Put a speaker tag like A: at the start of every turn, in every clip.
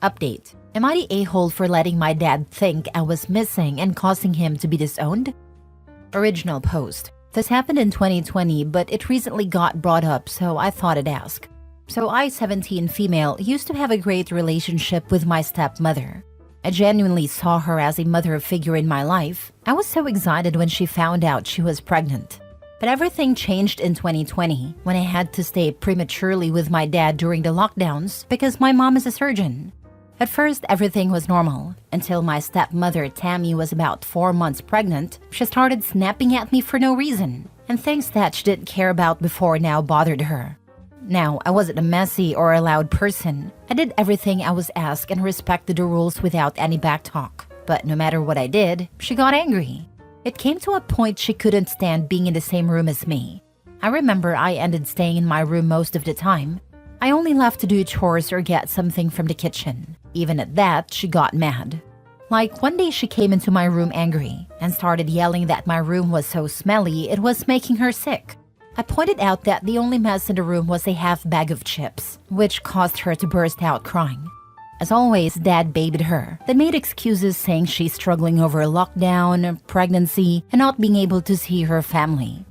A: Update. Am I the a-hole for letting my dad think I was missing and causing him to be disowned? Original post. This happened in 2020, but it recently got brought up, so I thought I'd ask. So I, 17 female, used to have a great relationship with my stepmother. I genuinely saw her as a mother figure in my life. I was so excited when she found out she was pregnant. But everything changed in 2020 when I had to stay prematurely with my dad during the lockdowns because my mom is a surgeon. At first, everything was normal, until my stepmother Tammy was about 4 months pregnant. She started snapping at me for no reason, and things that she didn't care about before now bothered her. Now, I wasn't a messy or a loud person. I did everything I was asked and respected the rules without any backtalk. But no matter what I did, she got angry. It came to a point she couldn't stand being in the same room as me. I remember I ended staying in my room most of the time. I only left to do chores or get something from the kitchen. Even at that, she got mad. Like one day she came into my room angry and started yelling that my room was so smelly it was making her sick. I pointed out that the only mess in the room was a half bag of chips, which caused her to burst out crying. As always, Dad babied her, then made excuses saying she's struggling over lockdown, pregnancy, and not being able to see her family.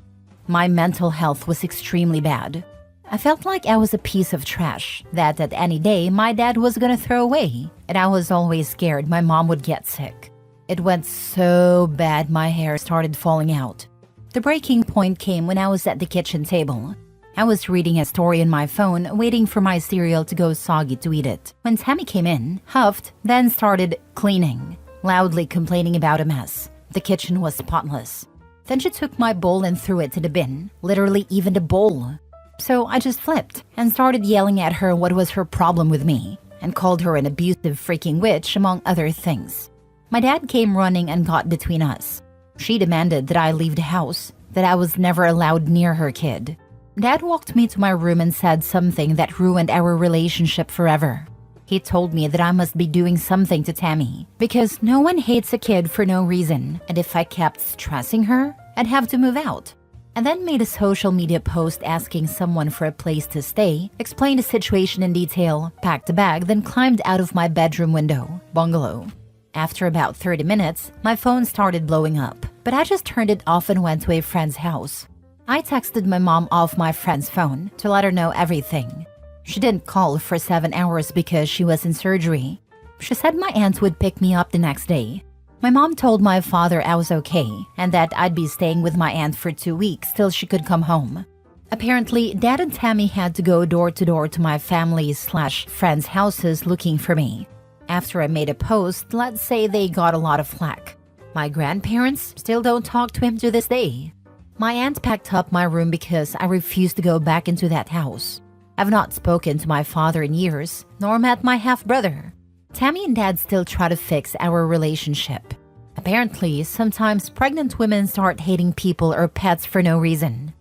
A: My mental health was extremely bad. I felt like I was a piece of trash that at any day my dad was gonna throw away, and I was always scared my mom would get sick. It went so bad my hair started falling out. The breaking point came when I was at the kitchen table. I was reading a story on my phone, waiting for my cereal to go soggy to eat it, when Tammy came in, huffed, then started cleaning, loudly complaining about a mess. The kitchen was spotless. Then she took my bowl and threw it to the bin, literally even the bowl. So I just flipped and started yelling at her what was her problem with me, and called her an abusive freaking witch, among other things. My dad came running and got between us. She demanded that I leave the house, that I was never allowed near her kid. Dad walked me to my room and said something that ruined our relationship forever. He told me that I must be doing something to Tammy, because no one hates a kid for no reason, and if I kept stressing her, I'd have to move out. And then made a social media post asking someone for a place to stay, explained the situation in detail, packed a bag, then climbed out of my bedroom window, bungalow. After about 30 minutes, my phone started blowing up, but I just turned it off and went to a friend's house. I texted my mom off my friend's phone to let her know everything. She didn't call for 7 hours because she was in surgery. She said my aunt would pick me up the next day. My mom told my father I was okay and that I'd be staying with my aunt for 2 weeks till she could come home. Apparently, Dad and Tammy had to go door to door to my family's/friends' houses looking for me. After I made a post, let's say they got a lot of flack. My grandparents still don't talk to him to this day. My aunt packed up my room because I refused to go back into that house. I've not spoken to my father in years, nor met my half-brother. Tammy and Dad still try to fix our relationship. Apparently, sometimes pregnant women start hating people or pets for no reason.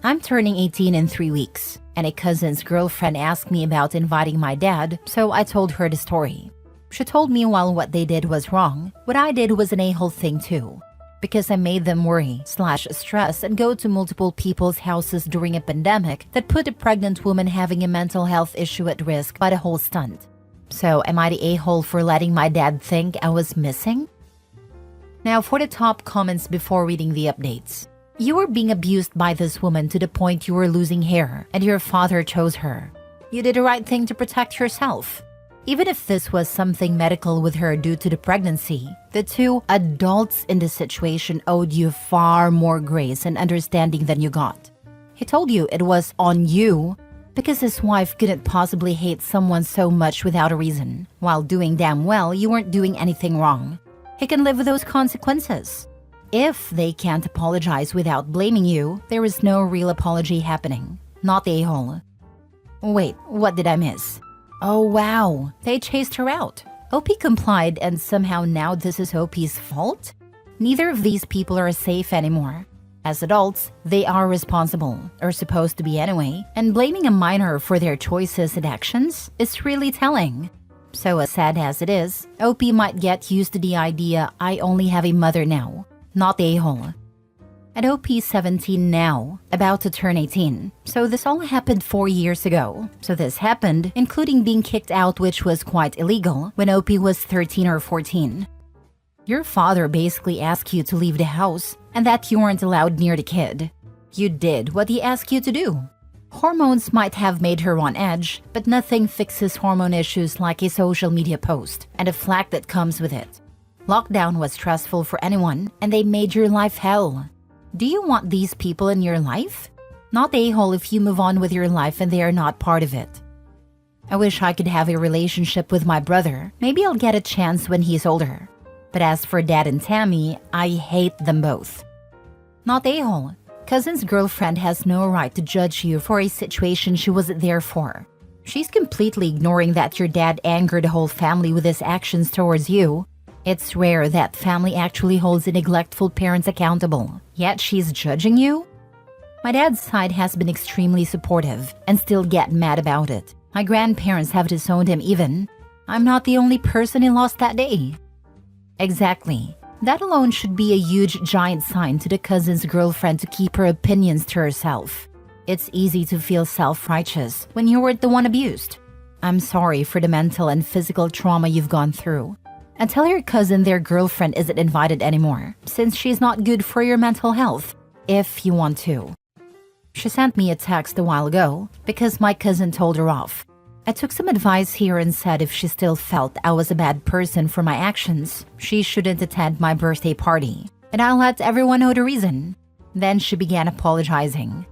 A: I'm turning 18 in 3 weeks, and a cousin's girlfriend asked me about inviting my dad, so I told her the story. She told me while what they did was wrong, what I did was an a-hole thing too. Because I made them worry/stress and go to multiple people's houses during a pandemic that put a pregnant woman having a mental health issue at risk by the whole stunt. So am I the a-hole for letting my dad think I was missing? Now for the top comments before reading the updates. You were being abused by this woman to the point you were losing hair and your father chose her. You did the right thing to protect yourself. Even if this was something medical with her due to the pregnancy, the two adults in the situation owed you far more grace and understanding than you got. He told you it was on you because his wife couldn't possibly hate someone so much without a reason, while doing damn well you weren't doing anything wrong. He can live with those consequences. If they can't apologize without blaming you, there is no real apology happening. Not the a-hole. Wait, what did I miss? Oh wow, they chased her out. OP complied and somehow now this is OP's fault? Neither of these people are safe anymore. As adults, they are responsible, or supposed to be anyway, and blaming a minor for their choices and actions is really telling. So as sad as it is, OP might get used to the idea I only have a mother now, not the a-hole. and OP's 17 now, about to turn 18. So this all happened 4 years ago. So this happened, including being kicked out, which was quite illegal, when OP was 13 or 14. Your father basically asked you to leave the house, and that you weren't allowed near the kid. You did what he asked you to do. Hormones might have made her on edge, but nothing fixes hormone issues like a social media post, and the flack that comes with it. Lockdown was stressful for anyone, and they made your life hell. Do you want these people in your life? Not a-hole if you move on with your life and they are not part of it. I wish I could have a relationship with my brother. Maybe I'll get a chance when he's older. But as for Dad and Tammy, I hate them both. Not a-hole. Cousin's girlfriend has no right to judge you for a situation she wasn't there for. She's completely ignoring that your dad angered the whole family with his actions towards you. It's rare that family actually holds a neglectful parent accountable, yet she's judging you? My dad's side has been extremely supportive and still get mad about it. My grandparents have disowned him even. I'm not the only person he lost that day. Exactly. That alone should be a huge giant sign to the cousin's girlfriend to keep her opinions to herself. It's easy to feel self-righteous when you weren't the one abused. I'm sorry for the mental and physical trauma you've gone through. And tell your cousin their girlfriend isn't invited anymore, since she's not good for your mental health, if you want to. She sent me a text a while ago, because my cousin told her off. I took some advice here and said if she still felt I was a bad person for my actions, she shouldn't attend my birthday party, and I'll let everyone know the reason. Then she began apologizing.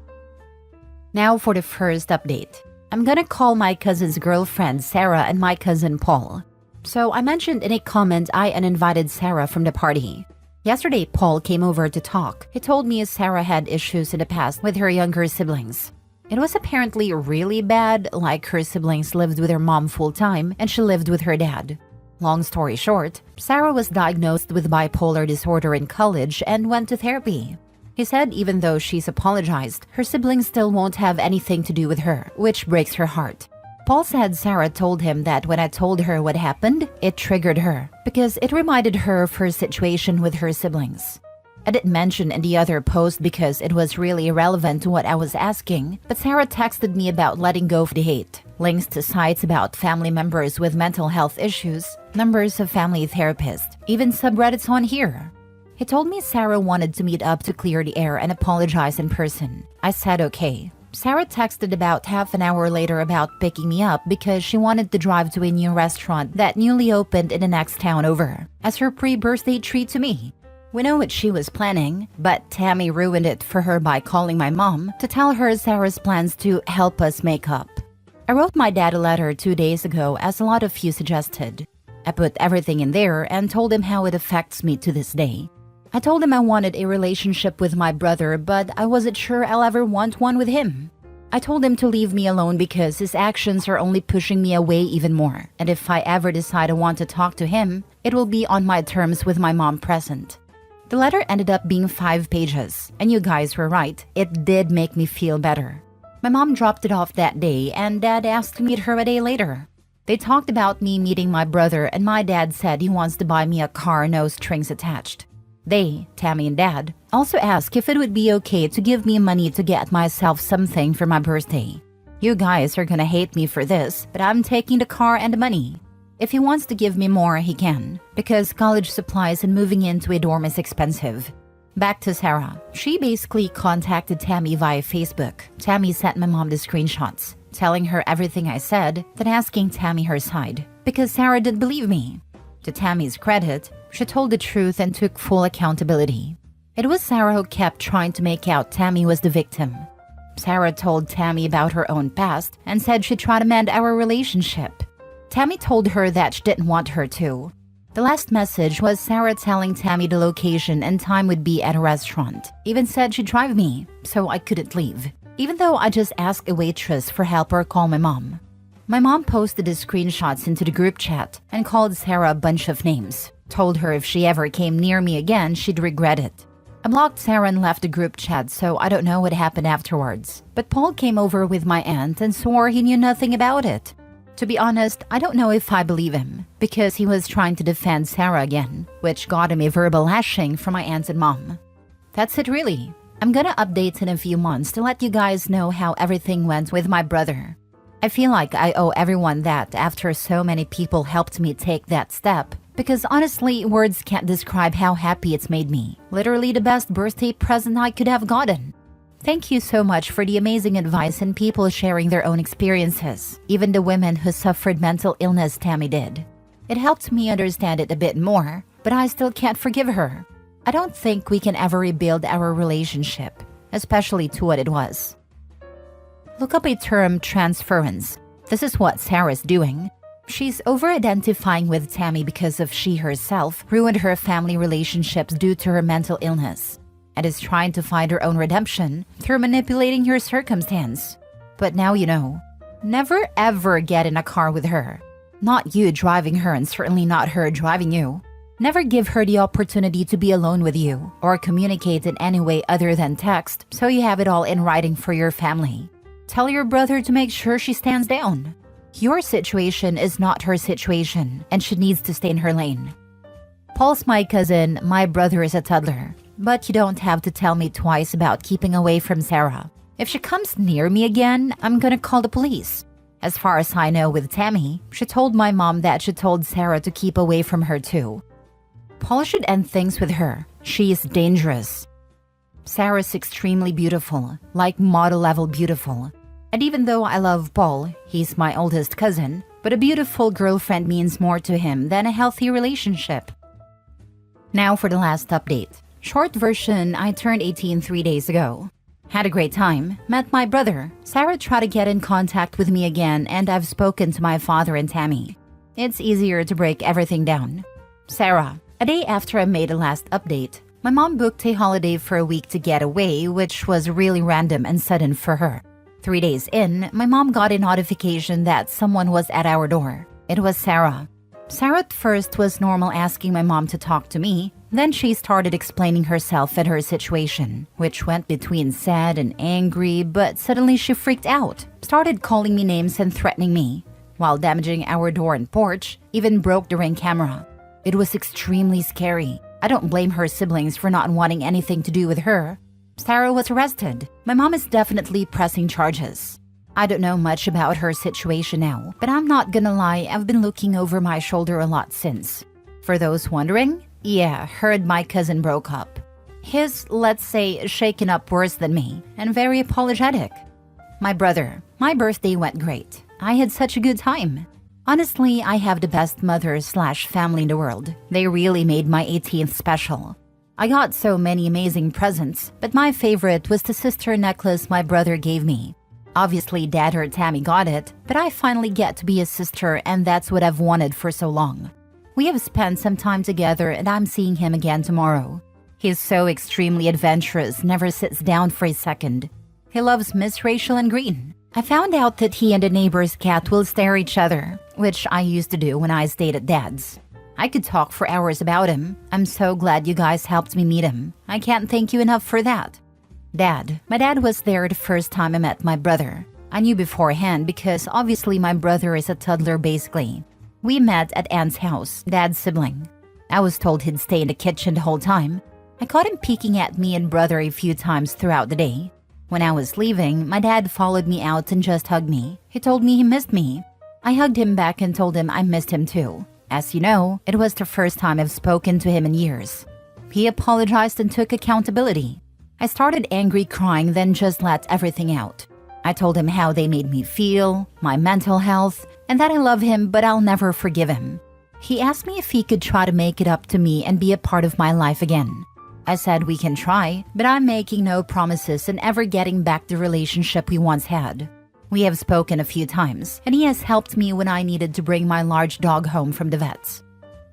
A: Now for the first update. I'm gonna call my cousin's girlfriend Sarah and my cousin Paul. So I mentioned in a comment I uninvited Sarah from the party. Yesterday, Paul came over to talk. He told me Sarah had issues in the past with her younger siblings. It was apparently really bad, like her siblings lived with her mom full-time and she lived with her dad. Long story short, Sarah was diagnosed with bipolar disorder in college and went to therapy. He said even though she's apologized, her siblings still won't have anything to do with her, which breaks her heart. Paul said Sarah told him that when I told her what happened, it triggered her because it reminded her of her situation with her siblings. I didn't mention in the other post because it was really irrelevant to what I was asking, but Sarah texted me about letting go of the hate, links to sites about family members with mental health issues, numbers of family therapists, even subreddits on here. He told me Sarah wanted to meet up to clear the air and apologize in person. I said okay. Sarah texted about half an hour later about picking me up because she wanted to drive to a new restaurant that newly opened in the next town over, as her pre-birthday treat to me. We know what she was planning, but Tammy ruined it for her by calling my mom to tell her Sarah's plans to help us make up. I wrote my dad a letter 2 days ago as a lot of you suggested. I put everything in there and told him how it affects me to this day. I told him I wanted a relationship with my brother, but I wasn't sure I'll ever want one with him. I told him to leave me alone because his actions are only pushing me away even more, and if I ever decide I want to talk to him, it will be on my terms with my mom present. The letter ended up being 5 pages, and you guys were right, it did make me feel better. My mom dropped it off that day, and Dad asked to meet her a day later. They talked about me meeting my brother, and my dad said he wants to buy me a car, no strings attached. They, Tammy and Dad, also asked if it would be okay to give me money to get myself something for my birthday. You guys are gonna hate me for this, but I'm taking the car and the money. If he wants to give me more, he can, because college supplies and moving into a dorm is expensive. Back to Sarah. She basically contacted Tammy via Facebook. Tammy sent my mom the screenshots, telling her everything I said, then asking Tammy her side, because Sarah didn't believe me. To Tammy's credit, she told the truth and took full accountability. It was Sarah who kept trying to make out Tammy was the victim. Sarah told Tammy about her own past and said she'd try to mend our relationship. Tammy told her that she didn't want her to. The last message was Sarah telling Tammy the location and time would be at a restaurant. Even said she'd drive me, so I couldn't leave, even though I just asked a waitress for help or call my mom. My mom posted the screenshots into the group chat and called Sarah a bunch of names. Told her if she ever came near me again, she'd regret it. I blocked Sarah and left the group chat, so I don't know what happened afterwards. But Paul came over with my aunt and swore he knew nothing about it. To be honest, I don't know if I believe him, because he was trying to defend Sarah again, which got him a verbal lashing from my aunt and mom. That's it really. I'm gonna update in a few months to let you guys know how everything went with my brother. I feel like I owe everyone that after so many people helped me take that step, because honestly, words can't describe how happy it's made me. Literally the best birthday present I could have gotten. Thank you so much for the amazing advice and people sharing their own experiences, even the women who suffered mental illness Tammy did. It helped me understand it a bit more, but I still can't forgive her. I don't think we can ever rebuild our relationship, especially to what it was. Look up a term transference. This is what Sarah's doing. She's over-identifying with Tammy because of she herself ruined her family relationships due to her mental illness, and is trying to find her own redemption through manipulating her circumstance. But now you know. Never ever get in a car with her. Not you driving her and certainly not her driving you. Never give her the opportunity to be alone with you or communicate in any way other than text so you have it all in writing for your family. Tell your brother to make sure she stands down. Your situation is not her situation and she needs to stay in her lane. Paul's my cousin, my brother is a toddler, but you don't have to tell me twice about keeping away from Sarah. If she comes near me again, I'm gonna call the police. As far as I know with Tammy, she told my mom that she told Sarah to keep away from her too. Paul should end things with her. She is dangerous. Sarah's extremely beautiful, like model-level beautiful. And even though I love Paul, he's my oldest cousin, but a beautiful girlfriend means more to him than a healthy relationship. Now for the last update. Short version, I turned 18 3 days ago. Had a great time, met my brother. Sarah tried to get in contact with me again, and I've spoken to my father and Tammy. It's easier to break everything down. Sarah. A day after I made the last update, my mom booked a holiday for a week to get away, which was really random and sudden for her. 3 days in, my mom got a notification that someone was at our door. It was Sarah. Sarah at first was normal asking my mom to talk to me, then she started explaining herself and her situation, which went between sad and angry, but suddenly she freaked out, started calling me names and threatening me, while damaging our door and porch, even broke the Ring camera. It was extremely scary. I don't blame her siblings for not wanting anything to do with her. Sarah was arrested. My mom is definitely pressing charges. I don't know much about her situation now, but I'm not gonna lie, I've been looking over my shoulder a lot since. For those wondering, yeah, heard my cousin broke up. He's, let's say, shaken up worse than me, and very apologetic. My brother, my birthday went great. I had such a good time. Honestly, I have the best mother/family in the world. They really made my 18th special. I got so many amazing presents, but my favorite was the sister necklace my brother gave me. Obviously, Dad or Tammy got it, but I finally get to be his sister, and that's what I've wanted for so long. We have spent some time together, and I'm seeing him again tomorrow. He's so extremely adventurous, never sits down for a second. He loves Miss Rachel and green. I found out that he and the neighbor's cat will stare at each other, which I used to do when I stayed at Dad's. I could talk for hours about him. I'm so glad you guys helped me meet him. I can't thank you enough for that. Dad. My dad was there the first time I met my brother. I knew beforehand because obviously my brother is a toddler basically. We met at Aunt's house, Dad's sibling. I was told he'd stay in the kitchen the whole time. I caught him peeking at me and brother a few times throughout the day. When I was leaving, my dad followed me out and just hugged me. He told me he missed me. I hugged him back and told him I missed him too. As you know, it was the first time I've spoken to him in years. He apologized and took accountability. I started angry crying, then just let everything out. I told him how they made me feel, my mental health, and that I love him but I'll never forgive him. He asked me if he could try to make it up to me and be a part of my life again. I said we can try, but I'm making no promises and ever getting back the relationship we once had. We have spoken a few times, and he has helped me when I needed to bring my large dog home from the vets.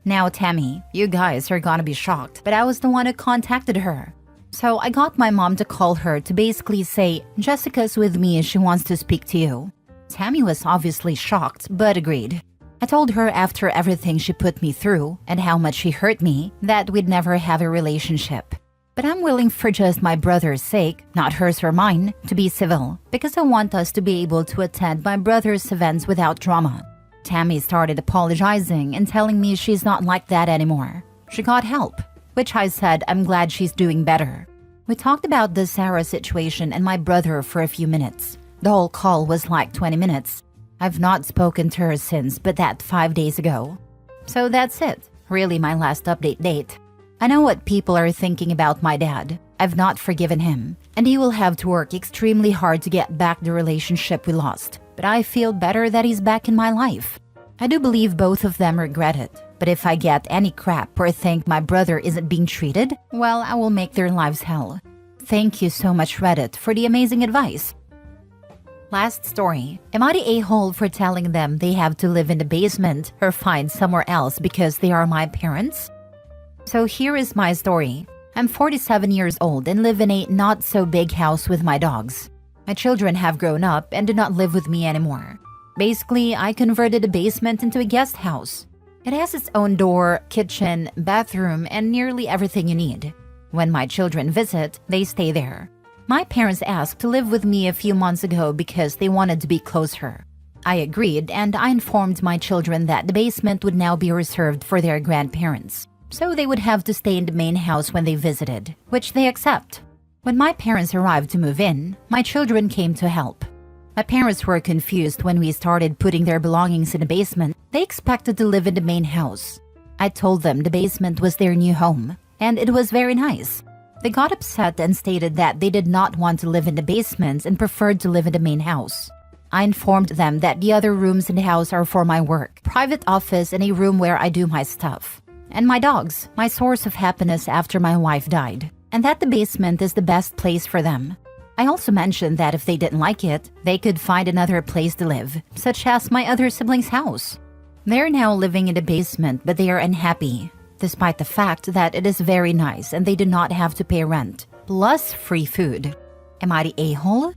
A: Now, Tammy, you guys are gonna be shocked, but I was the one who contacted her. So I got my mom to call her to basically say, Jessica's with me and she wants to speak to you. Tammy was obviously shocked, but agreed. I told her after everything she put me through and how much she hurt me that we'd never have a relationship. But I'm willing for just my brother's sake, not hers or mine, to be civil because I want us to be able to attend my brother's events without drama. Tammy started apologizing and telling me she's not like that anymore. She got help, which I said I'm glad she's doing better. We talked about the Sarah situation and my brother for a few minutes. The whole call was like 20 minutes. I've not spoken to her since, but that 5 days ago. So that's it. Really my last update date. I know what people are thinking about my dad. I've not forgiven him, and he will have to work extremely hard to get back the relationship we lost. But I feel better that he's back in my life. I do believe both of them regret it. But if I get any crap or think my brother isn't being treated, well, I will make their lives hell. Thank you so much, Reddit, for the amazing advice. Last story. Am I the a-hole for telling them they have to live in the basement or find somewhere else because they are my parents? So here is my story. I'm 47 years old and live in a not-so-big house with my dogs. My children have grown up and do not live with me anymore. Basically, I converted the basement into a guest house. It has its own door, kitchen, bathroom, and nearly everything you need. When my children visit, they stay there. My parents asked to live with me a few months ago because they wanted to be closer. I agreed, and I informed my children that the basement would now be reserved for their grandparents, so they would have to stay in the main house when they visited, which they accept. When my parents arrived to move in, my children came to help. My parents were confused when we started putting their belongings in the basement. They expected to live in the main house. I told them the basement was their new home, and it was very nice. They got upset and stated that they did not want to live in the basement and preferred to live in the main house. I informed them that the other rooms in the house are for my work, private office, and a room where I do my stuff. And my dogs, my source of happiness after my wife died, and that the basement is the best place for them. I also mentioned that if they didn't like it, they could find another place to live, such as my other siblings' house. They're now living in the basement, but they are unhappy, despite the fact that it is very nice and they do not have to pay rent, plus free food. Am I the a-hole?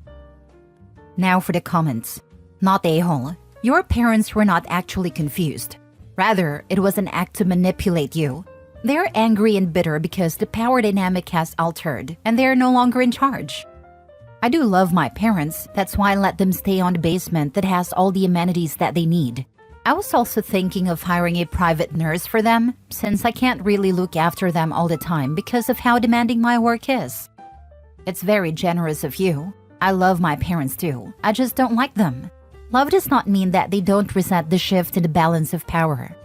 A: Now for the comments. Not a-hole. Your parents were not actually confused. Rather, it was an act to manipulate you. They're angry and bitter because the power dynamic has altered and they're no longer in charge. I do love my parents, that's why I let them stay on the basement that has all the amenities that they need. I was also thinking of hiring a private nurse for them, since I can't really look after them all the time because of how demanding my work is. It's very generous of you. I love my parents too, I just don't like them. Love does not mean that they don't resent the shift in the balance of power.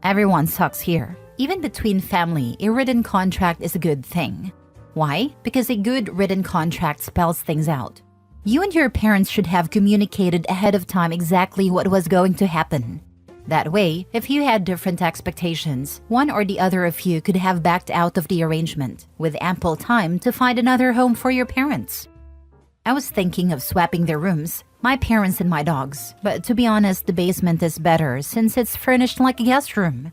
A: Everyone sucks here. Even between family, a written contract is a good thing. Why? Because a good written contract spells things out. You and your parents should have communicated ahead of time exactly what was going to happen. That way, if you had different expectations, one or the other of you could have backed out of the arrangement, with ample time to find another home for your parents. I was thinking of swapping their rooms, my parents and my dogs, but to be honest, the basement is better since it's furnished like a guest room.